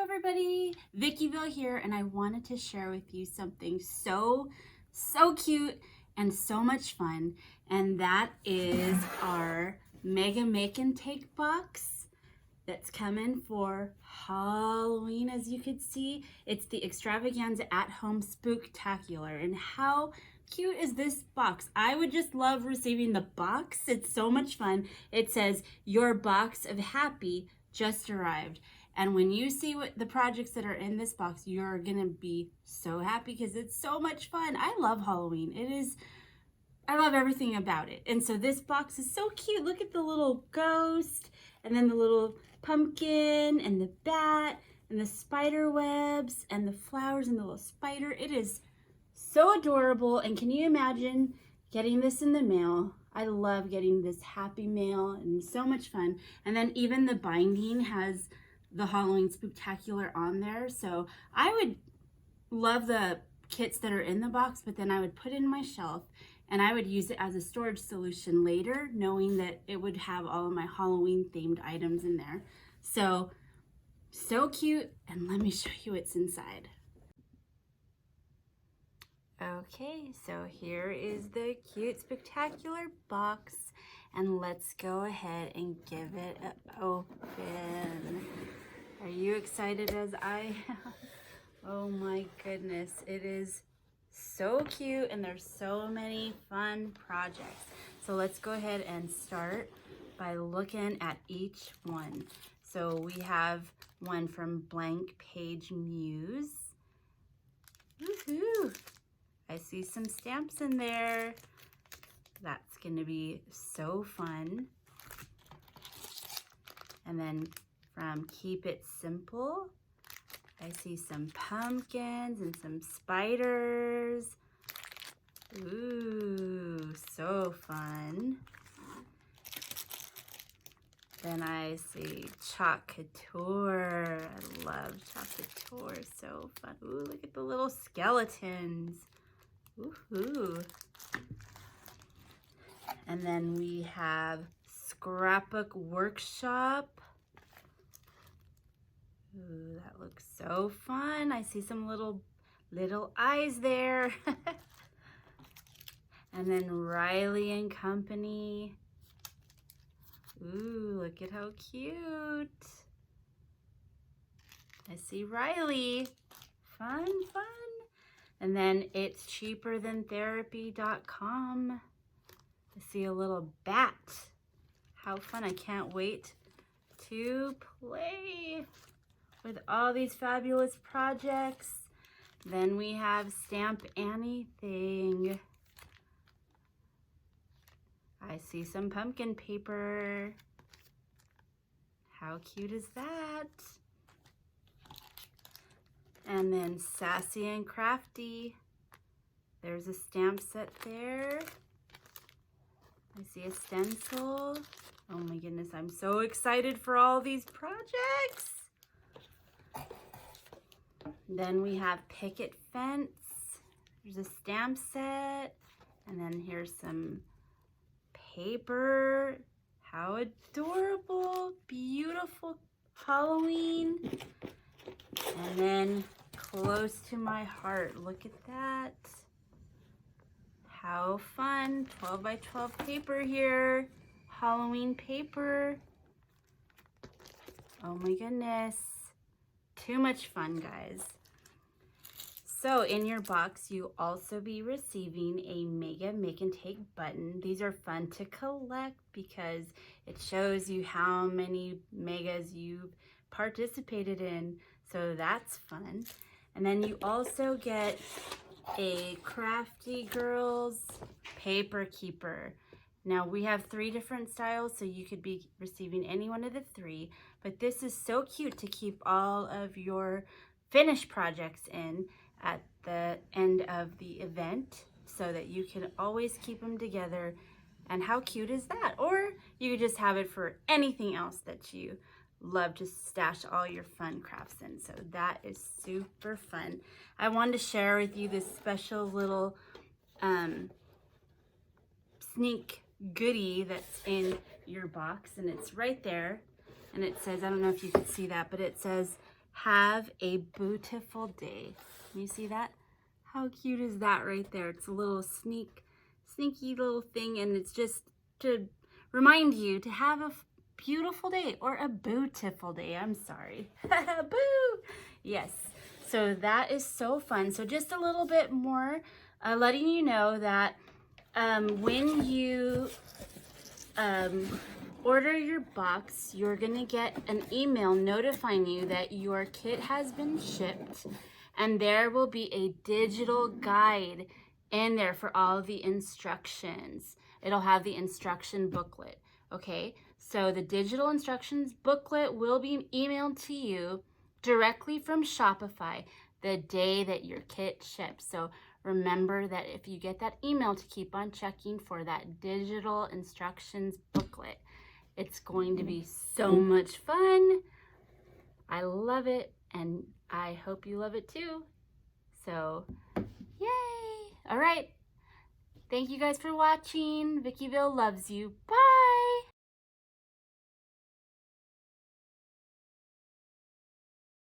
Hello everybody, Vickyville here, and I wanted to share with you something so cute and so much fun, and that is our Mega Make and Take box that's coming for Halloween. As you can see, it's the Extravaganza at Home Spooktacular, and how cute is this box? I would just love receiving the box. It's so much fun. It says, "Your box of happy just arrived." And when you see what the projects that are in this box, you're gonna be so happy because it's so much fun. I love Halloween. I love everything about it. And so this box is so cute. Look at the little ghost, and then the little pumpkin, and the bat, and the spider webs, and the flowers, and the little spider. It is so adorable. And can you imagine getting this in the mail? I love getting this happy mail, and so much fun. And then even the binding has the Halloween Spooktacular on there. So I would love the kits that are in the box, but then I would put it in my shelf and I would use it as a storage solution later, knowing that it would have all of my Halloween themed items in there. So cute. And let me show you what's inside. Okay, so here is the cute Spooktacular box, and let's go ahead and give it an open. Are you excited as I am? Oh my goodness, it is so cute, and there's so many fun projects. So let's go ahead and start by looking at each one. So we have one from Blank Page Muse. Woohoo! I see some stamps in there. That's gonna be so fun. And then from Keep It Simple, I see some pumpkins and some spiders. Ooh, so fun. Then I see Chalk Couture. I love Chalk Couture, so fun. Ooh, look at the little skeletons. Woohoo. And then we have Scrapbook Workshop. Ooh, that looks so fun. I see some little eyes there. And then Riley and Company. Ooh, look at how cute. I see Riley. Fun. And then It's Cheaper Than Therapy.com. I see a little bat. How fun. I can't wait to play with all these fabulous projects. Then we have Stamp Anything. I see some pumpkin paper. How cute is that? And then Sassy and Crafty. There's a stamp set there. I see a stencil. Oh my goodness, I'm so excited for all these projects. Then we have Picket Fence. There's a stamp set. And then here's some paper. How adorable. Beautiful Halloween. And then close to my heart. Look at that. How fun. 12 by 12 paper here. Halloween paper. Oh my goodness. Too much fun, guys. So in your box, you also be receiving a Mega Make and Take button. These are fun to collect because it shows you how many megas you've participated in. So that's fun. And then you also get a Crafty Girls paper keeper. Now we have 3 different styles, so you could be receiving any one of the 3, but this is so cute to keep all of your finished projects in at the end of the event so that you can always keep them together. And how cute is that? Or you could just have it for anything else that you love to stash all your fun crafts in. So that is super fun. I wanted to share with you this special little sneak goodie that's in your box, and it's right there. And it says, I don't know if you can see that, but it says Have a beautiful day. Can you see that? How cute is that right there? It's a little sneaky little thing, and it's just to remind you to have a beautiful day, or a beautiful day. I'm sorry. Boo! Yes. So that is so fun. So just a little bit more letting you know that when you order your box, you're gonna get an email notifying you that your kit has been shipped, and there will be a digital guide in there for all the instructions. It'll have the instruction booklet, okay? So the digital instructions booklet will be emailed to you directly from Shopify the day that your kit ships. So remember that if you get that email, to keep on checking for that digital instructions booklet. It's going to be so much fun. I love it, and I hope you love it too. So, yay! All right. Thank you guys for watching. Vickyville loves you. Bye!